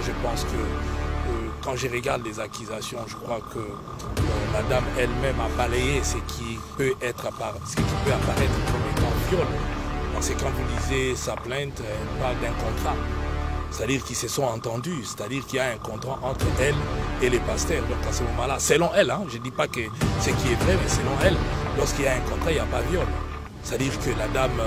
je pense que quand je regarde les accusations, je crois que la dame elle-même a balayé ce qui peut apparaître comme étant viol. Parce que quand vous lisez sa plainte, elle parle d'un contrat. C'est-à-dire qu'ils se sont entendus, c'est-à-dire qu'il y a un contrat entre elle et les pasteurs. Donc à ce moment-là, selon elle, hein, je ne dis pas que ce qui est vrai, mais selon elle, lorsqu'il y a un contrat, il n'y a pas de viol. C'est-à-dire que la dame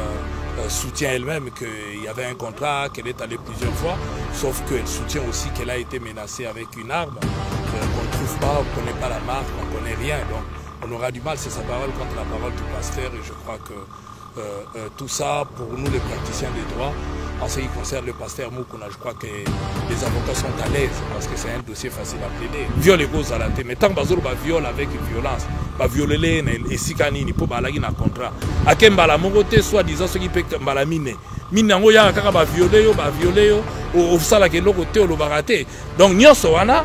soutient elle-même qu'il y avait un contrat, qu'elle est allée plusieurs fois, sauf qu'elle soutient aussi qu'elle a été menacée avec une arme, qu'on ne trouve pas, on ne connaît pas la marque, on ne connaît rien. Donc on aura du mal, c'est sa parole contre la parole du pasteur, et je crois que tout ça, pour nous les praticiens des droits, en ce qui concerne le pasteur Moukouna, je crois que les avocats sont à l'aise parce que c'est un dossier facile à plaider. Viol et cause à la tête. Mais tant que vous viol avec violence, violer et sikanini pour balagi na contrat. À quel bala mogote soit disant ce qui peut bala mine. Mine ngo ya kaka ba violer yo au sala ke lokote au baraté. Donc nyonso wana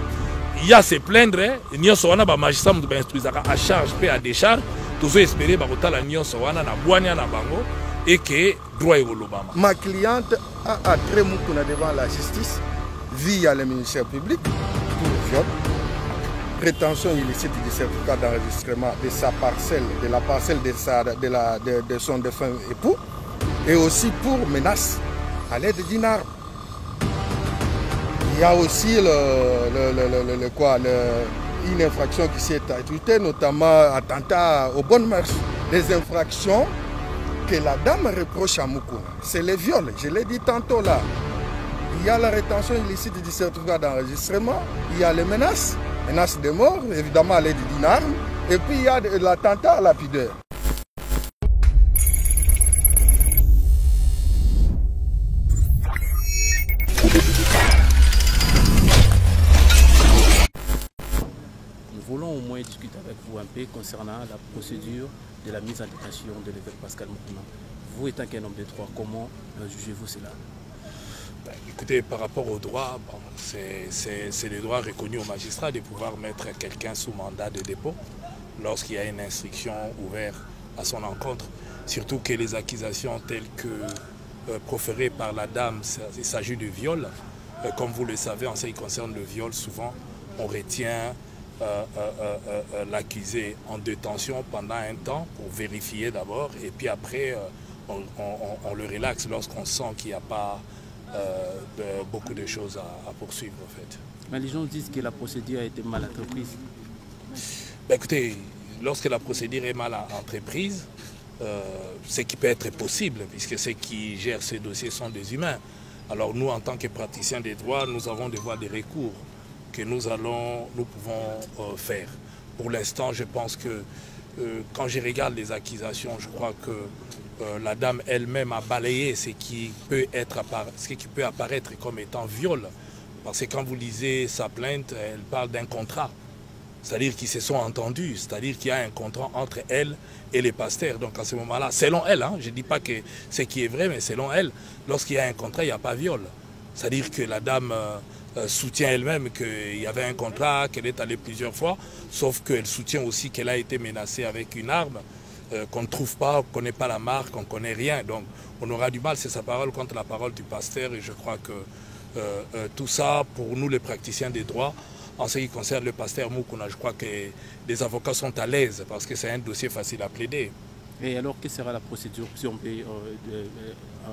il y a se plaindre, nyonso wana ba magistrat mu ba instruisaka à charge pe à décharge. Toujours espérer ba kotala nyonso wana na bwanya na bango. Et que droit est ma cliente a attrait Moukouna devant la justice via le ministère public pour viol, prétention illicite du certificat d'enregistrement de sa parcelle, de la parcelle de son défunt époux, et aussi pour menace à l'aide d'une arme. Il y a aussi une infraction qui s'est ajoutée, notamment attentat aux bonnes mœurs. Des infractions que la dame reproche à Moukouna, c'est le viol, je l'ai dit tantôt là. Il y a la rétention illicite du certificat d'enregistrement, il y a les menaces de mort, évidemment à l'aide d'une arme, et puis il y a l'attentat à la pudeur. Nous voulons au moins discuter avec vous un peu concernant la procédure de la mise en détention de l'évêque Pascal Moukouna. Vous étant qu'un homme de droit, comment jugez-vous cela? Écoutez, par rapport au droit, bon, c'est le droit reconnu aux magistrats de pouvoir mettre quelqu'un sous mandat de dépôt lorsqu'il y a une instruction ouverte à son encontre. Surtout que les accusations telles que proférées par la dame, il s'agit de viol. Comme vous le savez, en ce qui concerne le viol, souvent on retient l'accusé en détention pendant un temps pour vérifier d'abord, et puis après on le relaxe lorsqu'on sent qu'il n'y a pas beaucoup de choses à poursuivre en fait. Mais les gens disent que la procédure a été mal entreprise. Ben, écoutez, lorsque la procédure est mal entreprise, ce qui peut être possible, puisque ceux qui gèrent ces dossiers sont des humains. Alors nous, en tant que praticiens des droits, nous avons des voies de recours que nous pouvons faire. Pour l'instant, je pense que quand je regarde les accusations, je crois que la dame elle-même a balayé ce qui peut apparaître comme étant viol. Parce que quand vous lisez sa plainte, elle parle d'un contrat. C'est-à-dire qu'ils se sont entendus, c'est-à-dire qu'il y a un contrat entre elle et les pasteurs. Donc à ce moment-là, selon elle, hein, je ne dis pas que ce qui est vrai, mais selon elle, lorsqu'il y a un contrat, il n'y a pas viol. C'est-à-dire que la dame soutient elle-même qu'il y avait un contrat, qu'elle est allée plusieurs fois, sauf qu'elle soutient aussi qu'elle a été menacée avec une arme, qu'on ne trouve pas, on ne connaît pas la marque, on ne connaît rien. Donc on aura du mal, c'est sa parole contre la parole du pasteur, et je crois que tout ça, pour nous les praticiens des droits, en ce qui concerne le pasteur Moukouna, je crois que les avocats sont à l'aise parce que c'est un dossier facile à plaider. Et alors, quelle sera la procédure, si on peut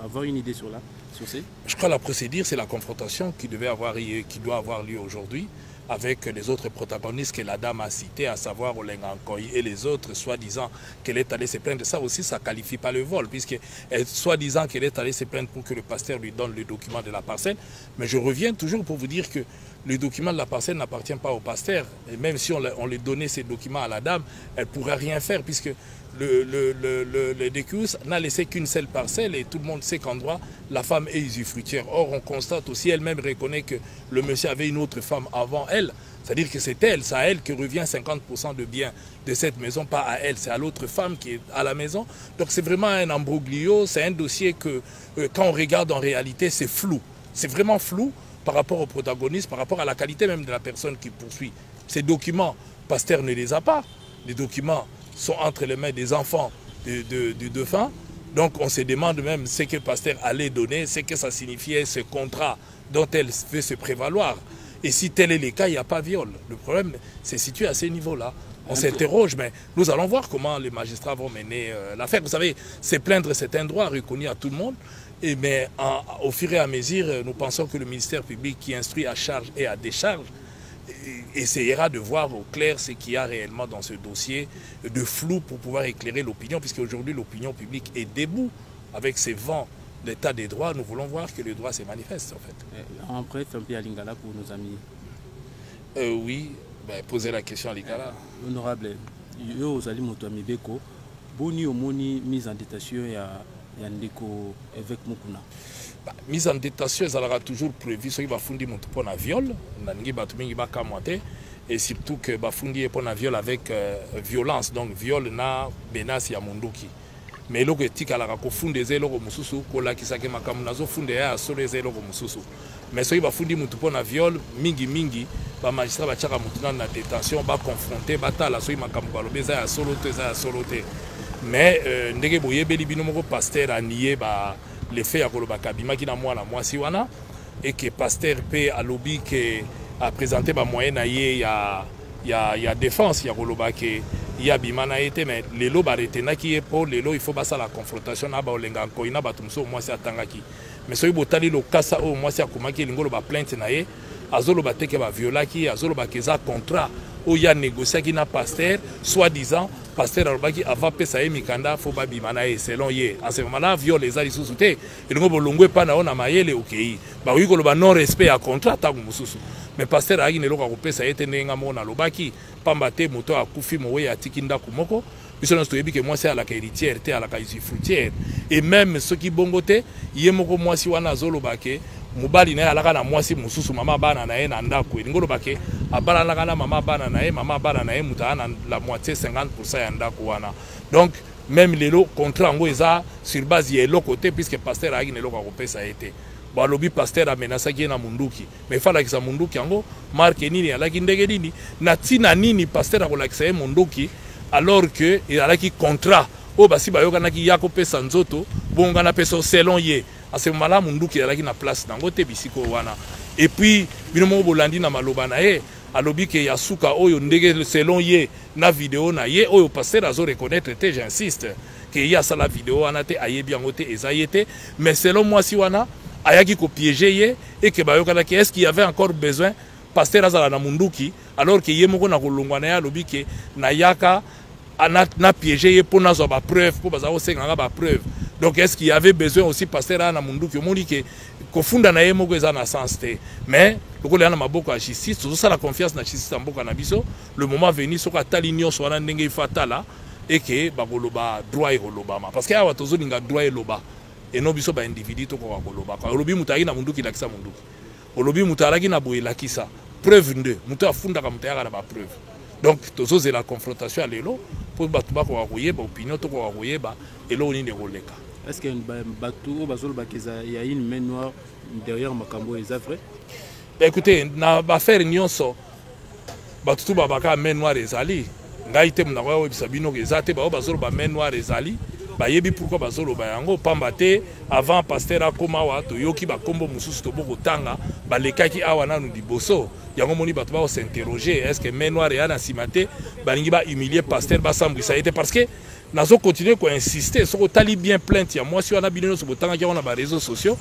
avoir une idée sur ça? Je crois que la procédure, c'est la confrontation qui doit avoir lieu aujourd'hui avec les autres protagonistes que la dame a cités, à savoir Olengankoy et les autres, soi-disant qu'elle est allée se plaindre. Ça aussi, ça ne qualifie pas le vol, puisque soi-disant qu'elle est allée se plaindre pour que le pasteur lui donne le document de la parcelle. Mais je reviens toujours pour vous dire que le document de la parcelle n'appartient pas au pasteur. Et même si on lui donnait ces documents à la dame, elle ne pourra rien faire, puisque le DQS n'a laissé qu'une seule parcelle, et tout le monde sait qu'en droit, la femme est usufruitière. Or, on constate aussi, elle-même reconnaît que le monsieur avait une autre femme avant elle. C'est-à-dire que c'est elle, c'est à elle que revient 50% de biens de cette maison, pas à elle, c'est à l'autre femme qui est à la maison. Donc c'est vraiment un embroglio, c'est un dossier que quand on regarde en réalité, c'est flou. C'est vraiment flou par rapport au protagoniste, par rapport à la qualité même de la personne qui poursuit. Ces documents, Pasteur ne les a pas. Les documents sont entre les mains des enfants du défunt. Donc on se demande même ce que Pasteur allait donner, ce que ça signifiait ce contrat dont elle veut se prévaloir. Et si tel est le cas, il n'y a pas viol. Le problème se situe à ce niveau-là. On s'interroge, mais nous allons voir comment les magistrats vont mener l'affaire. Vous savez, se plaindre, c'est un droit reconnu à tout le monde. Mais au fur et à mesure, nous pensons que le ministère public qui instruit à charge et à décharge essayera de voir au clair ce qu'il y a réellement dans ce dossier de flou pour pouvoir éclairer l'opinion, puisque aujourd'hui l'opinion publique est debout avec ces vents d'état des droits. Nous voulons voir que le droit se manifeste en fait. En bref, un peu à Lingala pour nos amis. Oui, poser la question à Lingala. Honorable, yo ozali moto amibeko, boni omoni mise en détention ya ndeko évêque Mukuna. Mise en détention, ça sera toujours prévu ce qui va fonder mon pour un viol, et surtout que va fonder pour un viol avec violence, donc viol na menace ya munduki. Mais le que tika la fonder des éloges mususu, kola qui s'agit makamunazo fonder à sur les éloges mususu. Mais ce qui va fonder mon pour un viol, mingi, ba magistrat va chaka mutuna na détention, va confronter, batala so makamukalobe za solote. Mais ndenge boye beli bino moko pasteur a nié ba les faits à Kolobaka Bimaki na moi la moisi wana et que pasteur P à lobby que a présenté ba moyen na y a défense ya Kolobaka ya bimana été mais les lots arrêté na qui est pour les lots il faut passer la confrontation na ba olenga ko ina batumso moisi atangaki mais soyi botali lo kasa o moisi akomaki lingolo ba plainte na ye azolo bateke ba violaki azolo ba keza contrat o ya négocié qui na pasteur soi-disant pasteur alobaki avant pesa ye mikanda faut ba bimana ye selon ye en ce moment-là viol les ali sous-souté et ngo bolongwe pa na ona mayele okei ba wi koloba non respect à contrat ta mususu mais pasteur agi ne loka ko pesa ye tenenga mona lobaki pamba te moto akufi mowe ya tikinda kumoko biso na stoyebi que moi c'est à la héritière te à la fruitière et même ceux qui bongote yemoko moi si wana zolobake mobali na alaka na mwasi mususu mama bana na ye na ndako ngolo bake abala na kana mama bana na ye mutana la moitié 50% ya ndako wana donc même lelo contrat ngo eza sur base ya lo côté puisque pasteur agi ne lo ka kopesa été ba lobi pasteur amenasa ki na munduki mais fala ki sa munduki ngo marque nini alaki ndege nini na tina nini pasteur akolakisa ye munduki alors que il alaki contrat o basi bayoka na ki yako pesa nzoto bonga na pesa selon ye. À ce moment-là, Munduki est là qui na place dans côté bisiko wana. Et puis, binomo bolandi na maloba na ye, alobi ke yasuka oyo ndege selon ye na vidéo na ye oyo pasteur azo reconnaître te j'insiste que ya ça la vidéo wana te ayebi yango te ezayete mais selon moi si wana ayaki ko piéger ye et que bayoka na est-ce qu'il y avait encore besoin pasteur azala na Munduki alors que ye moko na kolongwa na ya alobi ke na yaka na piéger ye pour na zo ba preuve pour baza osenga ba preuve. Donc est-ce qu'il y avait besoin aussi pasteur à Namunduki au monde que kofunda na yemo kweza na sens te mais lokole na maboko ya justice tout ça la confiance na justice mboka na biso le moment venu soka talinyo so na ndenge fatala et que bakoloba droit ekolobama parce que awa tozolinga droit eloba et non biso ba individu to ko koloba ka olobi mutaki na Munduki lakisa Munduki olobi mutaraki na boye lakisa preuve nde mutu afunda ka mutayaka na ba preuve donc tozoze la confrontation à lelo pour batuba ko koyeba opinion to ko koyeba elo ni ndekoleka. Est-ce qu'il y a une main noire derrière Makambo et Zafre? Écoutez, dans l'affaire Nyonso, Batutu Babaka main noire et Zali, Ngaïte Mnawa Sabino et Zate, Bazolo main noire et Zali, Bayebi pourquoi Bazolo Bayango, Pambate, avant Pasteur Akomawa, Toyoki Bakombo Moussous Toboko Tanga, Balekaki Awana nous dit Bosso, Yangomoni Batuba s'interroger, est-ce que main noire et Anna Simate, Balingiba humilier Pasteur Bassambri, ça a été parce que nous continuer à insister sur le tali bien plainte. Moi, si on a bien sur les réseaux sociaux,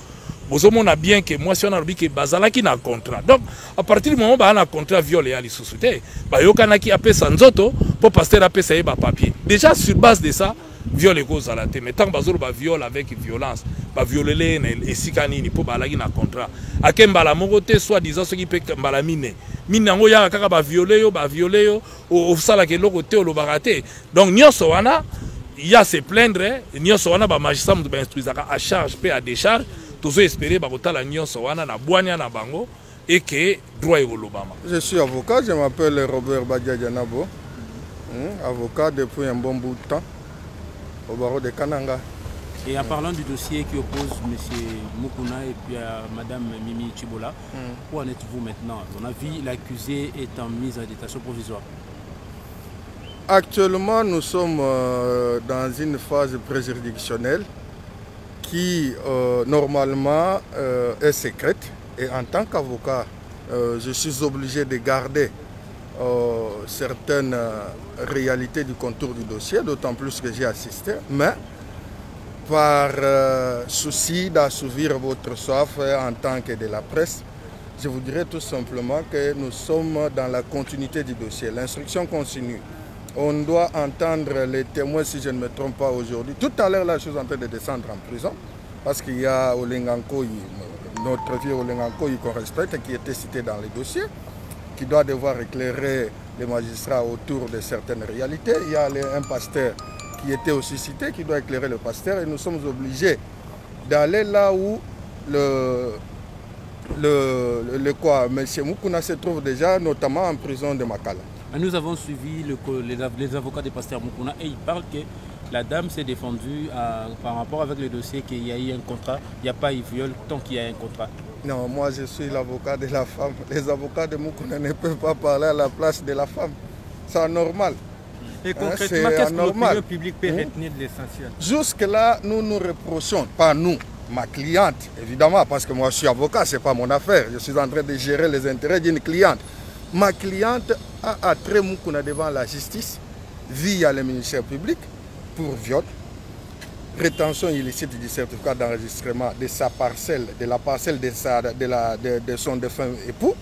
on a bien que moi, si on a dit que Bazala qui n'a contrat. Donc, à partir du moment où on a un contrat violé à l'issociété, il y a qui appelle Sanzoto pour passer à payer papier. Déjà, sur base de ça, viol est cause à la tête. Mais tant que Bazala viole avec violence, violer les sikanini pour balagi na contrat. À quel bala mogote soit-disant ce qui peut balaminer. Minango ya kaka ba violer yo au sala ke lokote o lo baraté. Donc nyonso wana il y a se plaindre nyonso wana ba magistrat mu ba instruisaka à charge pe à décharge tozo espérer ba kotala nyonso wana na bwanya na bango et que droit ekolobama. Je suis avocat, je m'appelle Robert Badiadjanabo. Avocat depuis un bon bout de temps au barreau de Kananga. Et en parlant du dossier qui oppose M. Mukuna et puis à Mme Mimi Chibola, où en êtes-vous maintenant? On a vu l'accusé est en mise en détention provisoire. Actuellement, nous sommes dans une phase préjuridictionnelle qui normalement est secrète. Et en tant qu'avocat, je suis obligé de garder certaines réalités du contour du dossier, d'autant plus que j'ai assisté. Mais par souci d'assouvir votre soif en tant que de la presse, je vous dirais tout simplement que nous sommes dans la continuité du dossier. L'instruction continue. On doit entendre les témoins, si je ne me trompe pas, aujourd'hui. Tout à l'heure, là, je suis en train de descendre en prison parce qu'il y a Olengankoy, notre vieux Olengankoy qu'on respecte, qui était cité dans les dossiers, qui doit devoir éclairer les magistrats autour de certaines réalités. Il y a un pasteur qui était aussi cité, qui doit éclairer le pasteur, et nous sommes obligés d'aller là où M. Moukouna se trouve déjà, notamment en prison de Makala. Nous avons suivi les avocats du pasteur Moukouna et ils parlent que la dame s'est défendue par rapport avec le dossier qu'il y a eu un contrat, il n'y a pas eu viol tant qu'il y a un contrat. Non, moi je suis l'avocat de la femme. Les avocats de Moukouna ne peuvent pas parler à la place de la femme. C'est anormal. Et concrètement, qu'est-ce que l'opinion publique peut retenir de l'essentiel? Jusque-là, nous nous reprochons, pas nous, ma cliente, évidemment, parce que moi je suis avocat, ce n'est pas mon affaire. Je suis en train de gérer les intérêts d'une cliente. Ma cliente a attrait Moukouna devant la justice via le ministère public pour viol, rétention illicite du certificat d'enregistrement de sa parcelle, de la parcelle de son défunt époux,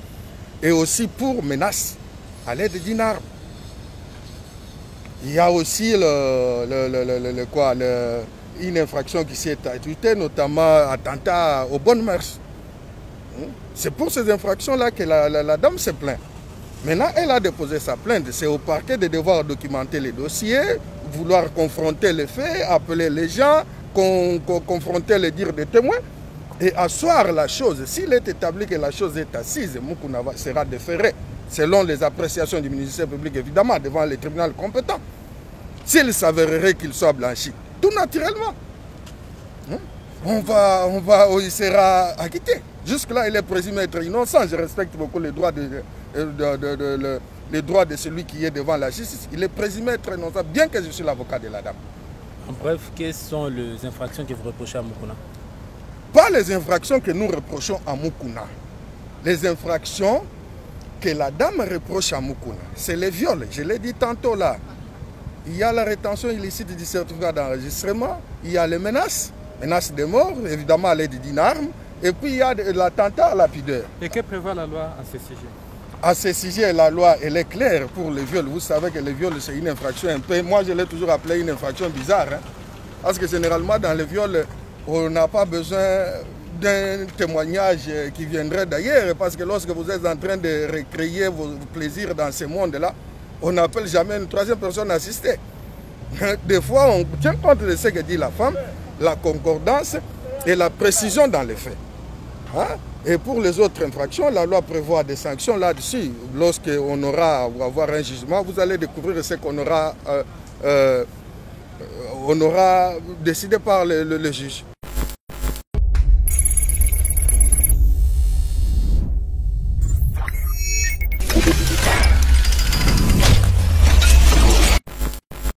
et aussi pour menace à l'aide d'une arme. Il y a aussi une infraction qui s'est ajoutée, notamment attentat aux bonnes mœurs. C'est pour ces infractions-là que la dame se plaint. Maintenant, elle a déposé sa plainte. C'est au parquet de devoir documenter les dossiers, vouloir confronter les faits, appeler les gens, confronter les dires des témoins et asseoir la chose. S'il est établi que la chose est assise, Moukouna sera déféré, selon les appréciations du ministère public, évidemment, devant les tribunaux compétents. S'il s'avérerait qu'il soit blanchi, tout naturellement, il sera acquitté. Jusque-là, il est présumé être innocent. Je respecte beaucoup les droits de celui qui est devant la justice. Il est présumé être innocent, bien que je suis l'avocat de la dame. En bref, quelles sont les infractions que vous reprochez à Moukouna? Pas les infractions que nous reprochons à Moukouna. Les infractions que la dame reproche à Moukouna, c'est les viols. Je l'ai dit tantôt là. Il y a la rétention illicite du certificat d'enregistrement, il y a les menaces de mort, évidemment à l'aide d'une arme, et puis il y a l'attentat à la pudeur. Et que prévoit la loi à ce sujet? À ce sujet, la loi, elle est claire pour les viols. Vous savez que les viols, c'est une infraction un peu... Moi, je l'ai toujours appelé une infraction bizarre. Parce que généralement, dans les viols, on n'a pas besoin d'un témoignage qui viendrait d'ailleurs. Parce que lorsque vous êtes en train de recréer vos plaisirs dans ce monde-là, on n'appelle jamais une troisième personne assistée. Des fois, on tient compte de ce que dit la femme, la concordance et la précision dans les faits. Et pour les autres infractions, la loi prévoit des sanctions là-dessus. Lorsqu'on aura à avoir un jugement, vous allez découvrir ce qu'on aura, décidé par le juge.